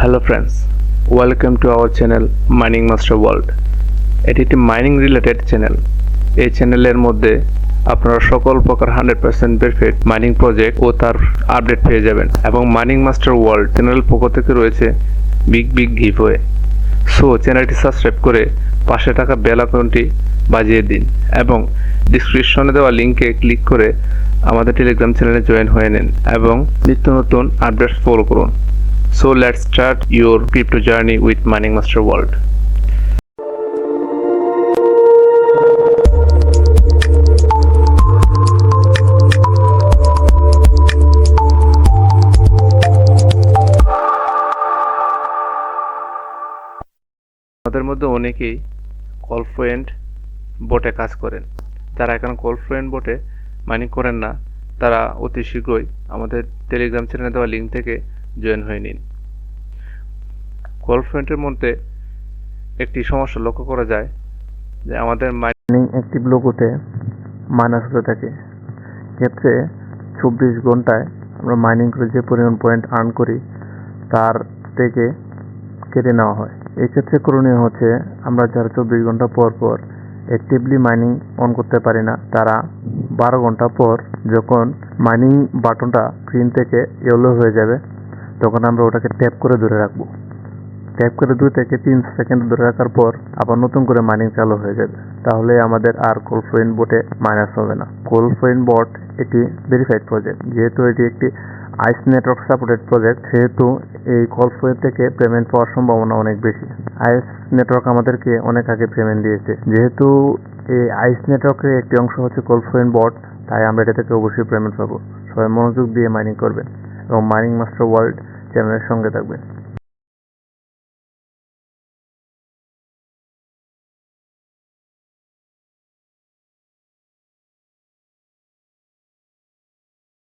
Hello friends, welcome to our channel mining master world. এটি একটি mining related channel. এই চ্যানেলের মধ্যে আপনারা সকল প্রকার 100% ভেরিফাইড মাইনিং প্রজেক্ট ও তার আপডেট পেয়ে যাবেন। এবং মাইনিং মাস্টার ওয়ার্ল্ড চ্যানেল পক্ষ থেকে রয়েছে বিগ গিভওয়ে। সো চ্যানেলটি সাবস্ক্রাইব করে পাশে থাকা বেল আইকনটি বাজিয়ে দিন এবং ডিসক্রিপশনে দেওয়া লিঙ্কে ক্লিক করে আমাদের টেলিগ্রাম চ্যানেলে জয়েন হয়ে নিন এবং নিত্য নতুন আপডেটস ফলো করুন। So let's start your crypto journey with Mining Master World. আমাদের মধ্যে অনেকেই কলফ্লুয়েন্ট বোটে কাজ করেন। যারা এখন কলফ্লুয়েন্ট বোটে মাইনিং করেন না, তারা অতি শীঘ্রই আমাদের টেলিগ্রাম চ্যানেলে দেওয়া লিঙ্ক থেকে জয়েন হয়ে নিন। কলফ্লুয়েন্টের মধ্যে একটি সমস্যা লক্ষ্য করা যায় যে আমাদের মাইনিং অ্যাক্টিভ লোগোতে মাইনাস হতে থাকে। ক্ষেত্রে 24 ঘন্টায় আমরা মাইনিং করে যে পরিমাণ পয়েন্ট আর্ন করি তার থেকে কেটে নেওয়া হয়। এই ক্ষেত্রে করণীয় হচ্ছে, আমরা যারা 24 ঘন্টা পর পর অ্যাক্টিভলি মাইনিং অন করতে পারি না, তারা 12 ঘন্টা পর যখন মাইনিং বাটনটা স্ক্রিন থেকে ইয়েলো হয়ে যাবে, তখন আমরা ওটাকে ট্যাপ করে ধরে রাখবো। ট্যাপ করে 2 থেকে 3 সেকেন্ড ধরে রাখার পর আবার নতুন করে মাইনিং চালু হয়ে যাবে। তাহলে আমাদের আর কলফ্লুয়েন্ট বোটে মাইনাস হবে না। কলফ্লুয়েন্ট বোট এটি ভেরিফাইড প্রজেক্ট। যেহেতু এটি একটি আইস নেটওয়ার্ক সাপোর্টেড প্রজেক্ট, সেহেতু এই কলফ্লুয়েন্ট থেকে পেমেন্ট পাওয়ার সম্ভাবনা অনেক বেশি। আইস নেটওয়ার্ক আমাদেরকে অনেক আগে পেমেন্ট দিয়েছে। যেহেতু এই আইস নেটওয়ার্কের একটি অংশ হচ্ছে কলফ্লুয়েন্ট বোট, তাই আমরা এটা থেকে অবশ্যই পেমেন্ট পাবো। সবাই মনোযোগ দিয়ে মাইনিং করবেন এবং মাইনিং মাস্টার ওয়ার্ল্ড চ্যানেলের সঙ্গে থাকবেন।